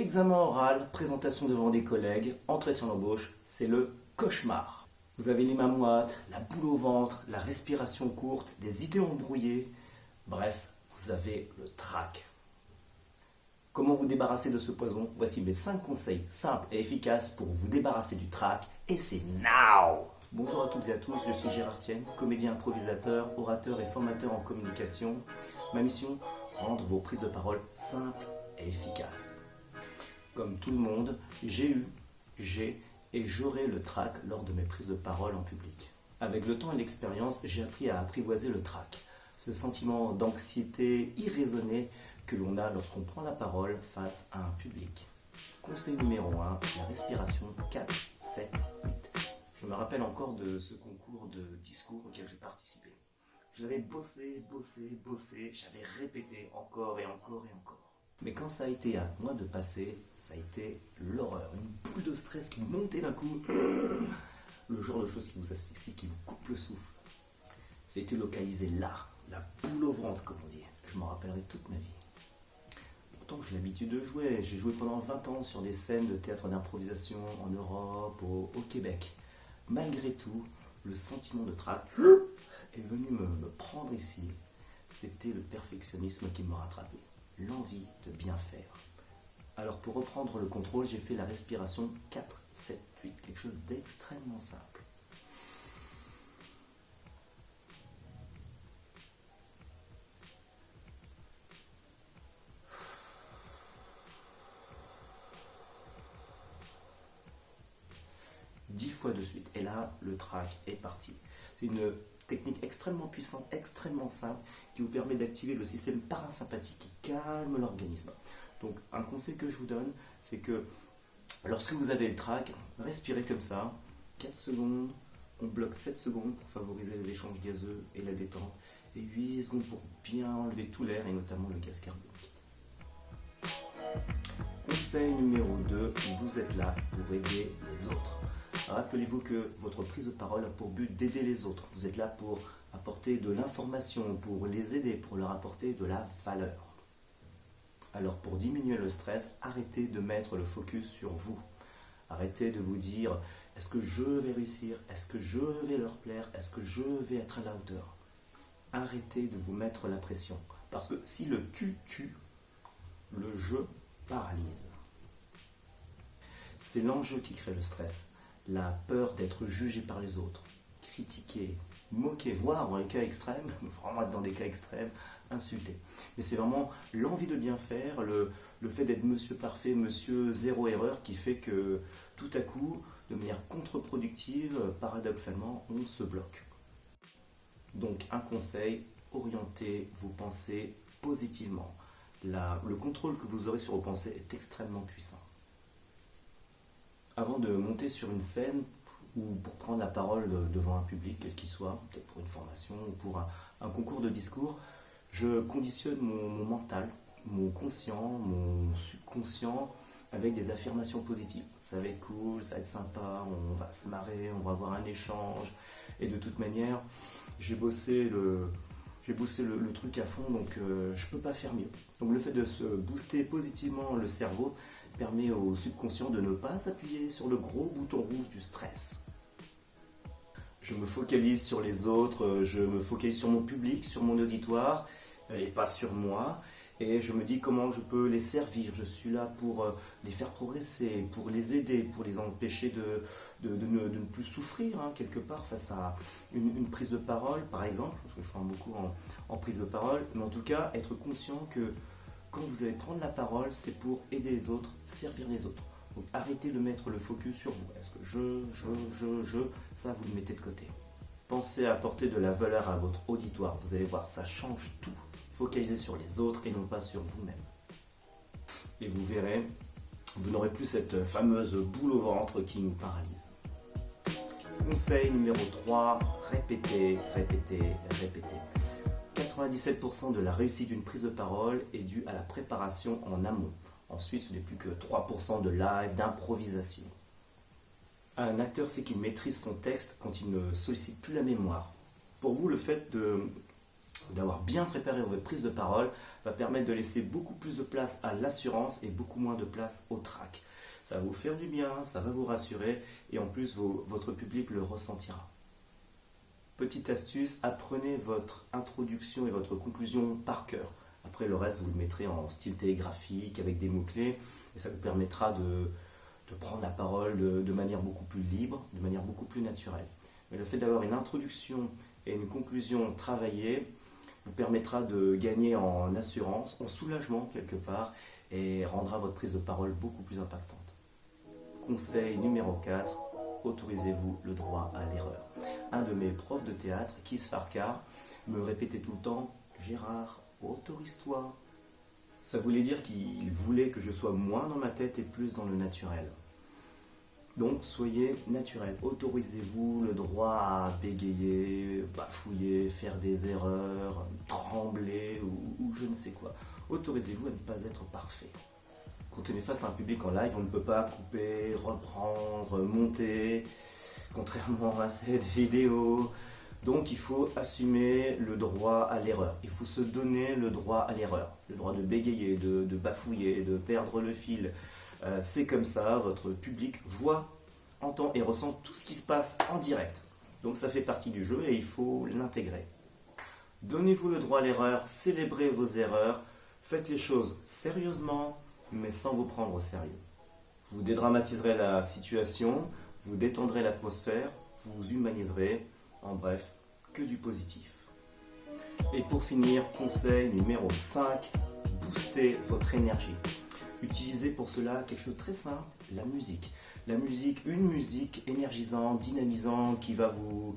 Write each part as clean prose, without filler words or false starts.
Examen oral, présentation devant des collègues, entretien d'embauche, c'est le cauchemar. Vous avez les mains moites, la boule au ventre, la respiration courte, des idées embrouillées. Bref, vous avez le trac. Comment vous débarrasser de ce poison? Voici mes 5 conseils simples et efficaces pour vous débarrasser du trac. Et c'est now! Bonjour à toutes et à tous, je suis Gérard Tienne, comédien improvisateur, orateur et formateur en communication. Ma mission, rendre vos prises de parole simples et efficaces. Comme tout le monde, j'ai et j'aurai le trac lors de mes prises de parole en public. Avec le temps et l'expérience, j'ai appris à apprivoiser le trac, ce sentiment d'anxiété irraisonnée que l'on a lorsqu'on prend la parole face à un public. Conseil numéro 1, la respiration 4, 7, 8. Je me rappelle encore de ce concours de discours auquel je participais. J'avais bossé, j'avais répété encore et encore et encore. Mais quand ça a été à moi de passer, ça a été l'horreur, une boule de stress qui montait d'un coup. Le genre de choses qui vous asphyxie, qui vous coupe le souffle. C'était localisé là, la boule au ventre comme on dit. Je m'en rappellerai toute ma vie. Pourtant j'ai l'habitude de jouer, j'ai joué pendant 20 ans sur des scènes de théâtre d'improvisation en Europe, au Québec. Malgré tout, le sentiment de trac est venu me prendre ici. C'était le perfectionnisme qui m'a rattrapé. L'envie de bien faire. Alors pour reprendre le contrôle, j'ai fait la respiration 4, 7, 8, quelque chose d'extrêmement simple. Dix fois de suite. Et là, le trac est parti. C'est une technique extrêmement puissante, extrêmement simple, qui vous permet d'activer le système parasympathique qui calme l'organisme. Donc un conseil que je vous donne, c'est que lorsque vous avez le trac, respirez comme ça, 4 secondes, on bloque 7 secondes pour favoriser les échanges gazeux et la détente, et 8 secondes pour bien enlever tout l'air et notamment le gaz carbonique. Conseil numéro 2, vous êtes là pour aider les autres. Rappelez-vous que votre prise de parole a pour but d'aider les autres. Vous êtes là pour apporter de l'information, pour les aider, pour leur apporter de la valeur. Alors pour diminuer le stress, arrêtez de mettre le focus sur vous. Arrêtez de vous dire, est-ce que je vais réussir? Est-ce que je vais leur plaire? Est-ce que je vais être à la hauteur? Arrêtez de vous mettre la pression. Parce que si le tu tue, le je paralyse. C'est l'enjeu qui crée le stress. La peur d'être jugé par les autres, critiqué, moqué, voire dans les cas extrêmes, vraiment dans des cas extrêmes, insulté. Mais c'est vraiment l'envie de bien faire, le fait d'être monsieur parfait, monsieur zéro erreur, qui fait que tout à coup, de manière contre-productive, paradoxalement, on se bloque. Donc un conseil, orientez vos pensées positivement. Le contrôle que vous aurez sur vos pensées est extrêmement puissant. Avant de monter sur une scène ou pour prendre la parole devant un public, quel qu'il soit, peut-être pour une formation ou pour un concours de discours, je conditionne mon mental, mon conscient, mon subconscient avec des affirmations positives. Ça va être cool, ça va être sympa, on va se marrer, on va avoir un échange. Et de toute manière, j'ai bossé le truc à fond, donc je ne peux pas faire mieux. Donc le fait de se booster positivement le cerveau permet au subconscient de ne pas s'appuyer sur le gros bouton rouge du stress. Je me focalise sur les autres, je me focalise sur mon public, sur mon auditoire, et pas sur moi. Et je me dis comment je peux les servir. Je suis là pour les faire progresser, pour les aider, pour les empêcher de ne plus souffrir, quelque part, face à une prise de parole, par exemple, parce que je parle beaucoup en prise de parole, mais en tout cas, être conscient que quand vous allez prendre la parole, c'est pour aider les autres, servir les autres. Donc arrêtez de mettre le focus sur vous. Est-ce que ça vous le mettez de côté. Pensez à apporter de la valeur à votre auditoire. Vous allez voir, ça change tout. Focalisez sur les autres et non pas sur vous-même. Et vous verrez, vous n'aurez plus cette fameuse boule au ventre qui nous paralyse. Conseil numéro 3, répétez. 97% de la réussite d'une prise de parole est due à la préparation en amont. Ensuite, ce n'est plus que 3% de live, d'improvisation. Un acteur sait qu'il maîtrise son texte quand il ne sollicite plus la mémoire. Pour vous, le fait d'avoir bien préparé votre prise de parole va permettre de laisser beaucoup plus de place à l'assurance et beaucoup moins de place au trac. Ça va vous faire du bien, ça va vous rassurer et en plus votre public le ressentira. Petite astuce, apprenez votre introduction et votre conclusion par cœur. Après le reste, vous le mettrez en style télégraphique avec des mots-clés et ça vous permettra de prendre la parole de manière beaucoup plus libre, de manière beaucoup plus naturelle. Mais le fait d'avoir une introduction et une conclusion travaillée vous permettra de gagner en assurance, en soulagement quelque part, et rendra votre prise de parole beaucoup plus impactante. Conseil numéro 4, autorisez-vous le droit à l'erreur. Un de mes profs de théâtre, Keith Farquhar, me répétait tout le temps « Gérard, autorise-toi ». Ça voulait dire qu'il voulait que je sois moins dans ma tête et plus dans le naturel. Donc soyez naturel, autorisez-vous le droit à bégayer, bafouiller, faire des erreurs, trembler ou je ne sais quoi. Autorisez-vous à ne pas être parfait. Quand on est face à un public en live, on ne peut pas couper, reprendre, monter, contrairement à cette vidéo. Donc il faut assumer le droit à l'erreur. Il faut se donner le droit à l'erreur. Le droit de bégayer, de bafouiller, de perdre le fil. C'est comme ça, votre public voit, entend et ressent tout ce qui se passe en direct. Donc ça fait partie du jeu et il faut l'intégrer. Donnez-vous le droit à l'erreur, célébrez vos erreurs, faites les choses sérieusement, mais sans vous prendre au sérieux. Vous dédramatiserez la situation, vous détendrez l'atmosphère, vous humaniserez, en bref, que du positif. Et pour finir, conseil numéro 5, boostez votre énergie. Utilisez pour cela quelque chose de très simple, la musique. La musique, une musique énergisante, dynamisante, qui va vous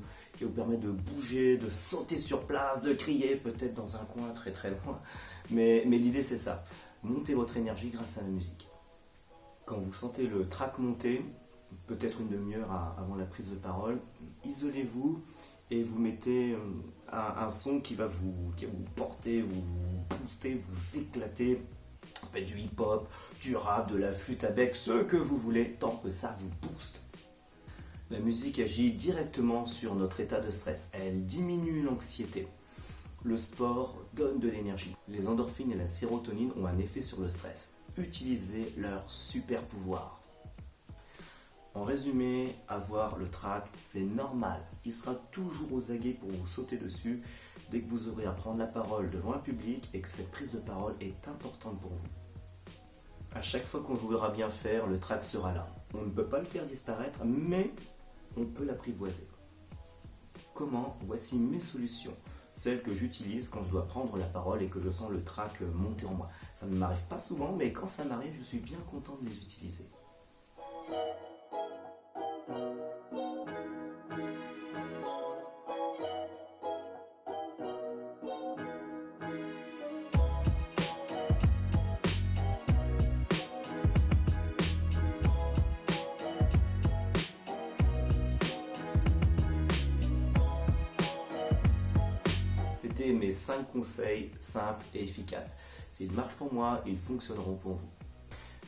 permettre de bouger, de sauter sur place, de crier, peut-être dans un coin très très loin. Mais l'idée c'est ça, montez votre énergie grâce à la musique. Quand vous sentez le trac monter, peut-être une demi-heure avant la prise de parole, isolez-vous et vous mettez un son qui va vous porter, vous booster, vous éclater. Faites du hip-hop, du rap, de la flûte à bec, ce que vous voulez, tant que ça vous booste. La musique agit directement sur notre état de stress. Elle diminue l'anxiété. Le sport donne de l'énergie. Les endorphines et la sérotonine ont un effet sur le stress. Utilisez leur super pouvoir. En résumé, avoir le trac, c'est normal. Il sera toujours aux aguets pour vous sauter dessus dès que vous aurez à prendre la parole devant un public et que cette prise de parole est importante pour vous. À chaque fois qu'on voudra bien faire, le trac sera là. On ne peut pas le faire disparaître, mais on peut l'apprivoiser. Comment? Voici mes solutions. Celles que j'utilise quand je dois prendre la parole et que je sens le trac monter en moi. Ça ne m'arrive pas souvent, mais quand ça m'arrive, je suis bien content de les utiliser. C'était mes 5 conseils simples et efficaces. S'ils marchent pour moi, ils fonctionneront pour vous.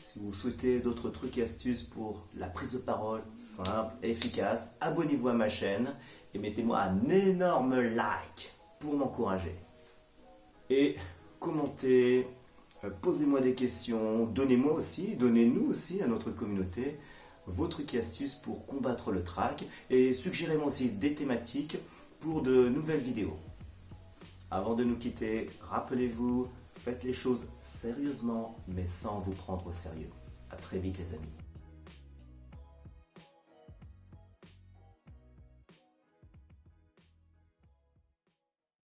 Si vous souhaitez d'autres trucs et astuces pour la prise de parole simple et efficace, abonnez-vous à ma chaîne et mettez-moi un énorme like pour m'encourager. Et commentez, posez-moi des questions, donnez-nous aussi à notre communauté vos trucs et astuces pour combattre le trac et suggérez-moi aussi des thématiques pour de nouvelles vidéos. Avant de nous quitter, rappelez-vous, faites les choses sérieusement, mais sans vous prendre au sérieux. À très vite les amis.